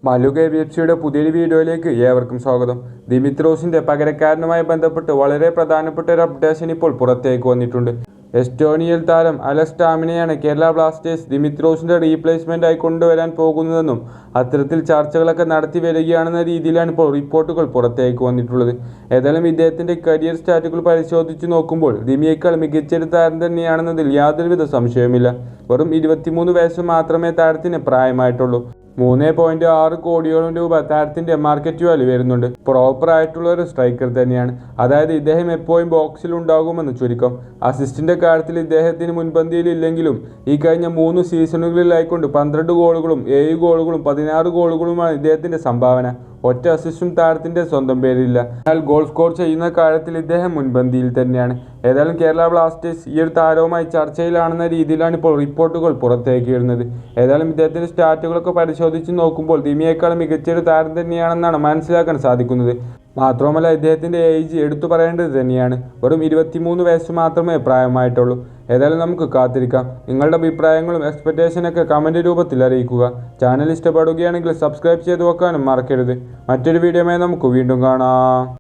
മല്ലു KBFCയുടെ പുതിയൊരു വീഡിയോയിലേക്ക് ഏവർക്കും സ്വാഗതം. ദിമിത്രോസിന്റെ പകരക്കാരനുമായി ബന്ധപ്പെട്ട് വളരെ പ്രധാനപ്പെട്ട ഒരു അപ്ഡേഷൻ ഇപ്പോൾ പുറത്തേക്ക് വന്നിട്ടുണ്ട്. എസ്റ്റോണിയൻ താരം അലക്സ് ടാമിനെയാണ് കേരള ബ്ലാസ്റ്റേഴ്സ് ദിമിത്രോസിന്റെ റീപ്ലേസ്മെന്റായി കൊണ്ടുവരാൻ പോകുന്നതെന്നും അത്തരത്തിൽ ചർച്ചകളൊക്കെ നടത്തി വരികയാണെന്ന രീതിയിലാണ് ഇപ്പോൾ റിപ്പോർട്ടുകൾ പുറത്തേക്ക് വന്നിട്ടുള്ളത്. ഏതായാലും ഇദ്ദേഹത്തിന്റെ കരിയർ സ്റ്റാറ്റുകൾ പരിശോധിച്ച് നോക്കുമ്പോൾ ദിമിയേക്കാൾ മികച്ചൊരു താരം തന്നെയാണെന്നതിൽ യാതൊരുവിധ സംശയവുമില്ല. വെറും 23 വയസ്സ് മാത്രമേ താരത്തിന് പ്രായമായിട്ടുള്ളൂ. 3.6 കോടിയോളം രൂപ താരത്തിന്റെ മാർക്കറ്റ് വാല്യൂ വരുന്നുണ്ട്. പ്രോപ്പർ ആയിട്ടുള്ള ഒരു സ്ട്രൈക്കർ തന്നെയാണ്. അതായത് ഇദ്ദേഹം എപ്പോഴും ബോക്സിൽ ഉണ്ടാകുമെന്ന് ചുരുക്കം. അസിസ്റ്റിന്റെ കാര്യത്തിൽ ഇദ്ദേഹത്തിന് മുൻപന്തിയിൽ ഇല്ലെങ്കിലും ഈ കഴിഞ്ഞ 3 സീസണുകളിലായിക്കൊണ്ട് 12 ഗോളുകളും 7 ഗോളുകളും 16 ഗോളുകളുമാണ് ഇദ്ദേഹത്തിന്റെ സംഭാവന. ഒറ്റ അസിസ്റ്റും താരത്തിന്റെ സ്വന്തം പേരില്ല. എന്നാൽ ഗോൾ സ്കോർ ചെയ്യുന്ന കാര്യത്തിൽ ഇദ്ദേഹം മുൻപന്തിയിൽ തന്നെയാണ്. ഏതായാലും കേരള ബ്ലാസ്റ്റേഴ്സ് ഈ ഒരു താരവുമായി ചർച്ചയിലാണെന്ന രീതിയിലാണ് ഇപ്പോൾ റിപ്പോർട്ടുകൾ പുറത്തേക്ക് വരുന്നത്. ഏതായാലും ഇദ്ദേഹത്തിന്റെ സ്റ്റാറ്റുകളൊക്കെ പരിശോധിച്ച് നോക്കുമ്പോൾ ദിമിയേക്കാൾ മികച്ചൊരു താരം തന്നെയാണെന്നാണ് മനസ്സിലാക്കാൻ സാധിക്കുന്നത്. മാത്രവുമല്ല ഇദ്ദേഹത്തിന്റെ ഏജ് എടുത്തു പറയേണ്ടത് തന്നെയാണ്. വെറും 23 വയസ്സ് മാത്രമേ പ്രായമായിട്ടുള്ളൂ. ഏതായാലും നമുക്ക് കാത്തിരിക്കാം. നിങ്ങളുടെ അഭിപ്രായങ്ങളും എക്സ്പെക്റ്റേഷനൊക്കെ കമൻറ്റ് രൂപത്തിൽ അറിയിക്കുക. ചാനൽ ഇഷ്ടപ്പെടുകയാണെങ്കിൽ സബ്സ്ക്രൈബ് ചെയ്ത് വെക്കാനും മറക്കരുത്. മറ്റൊരു വീഡിയോയുമായി നമുക്ക് വീണ്ടും കാണാം.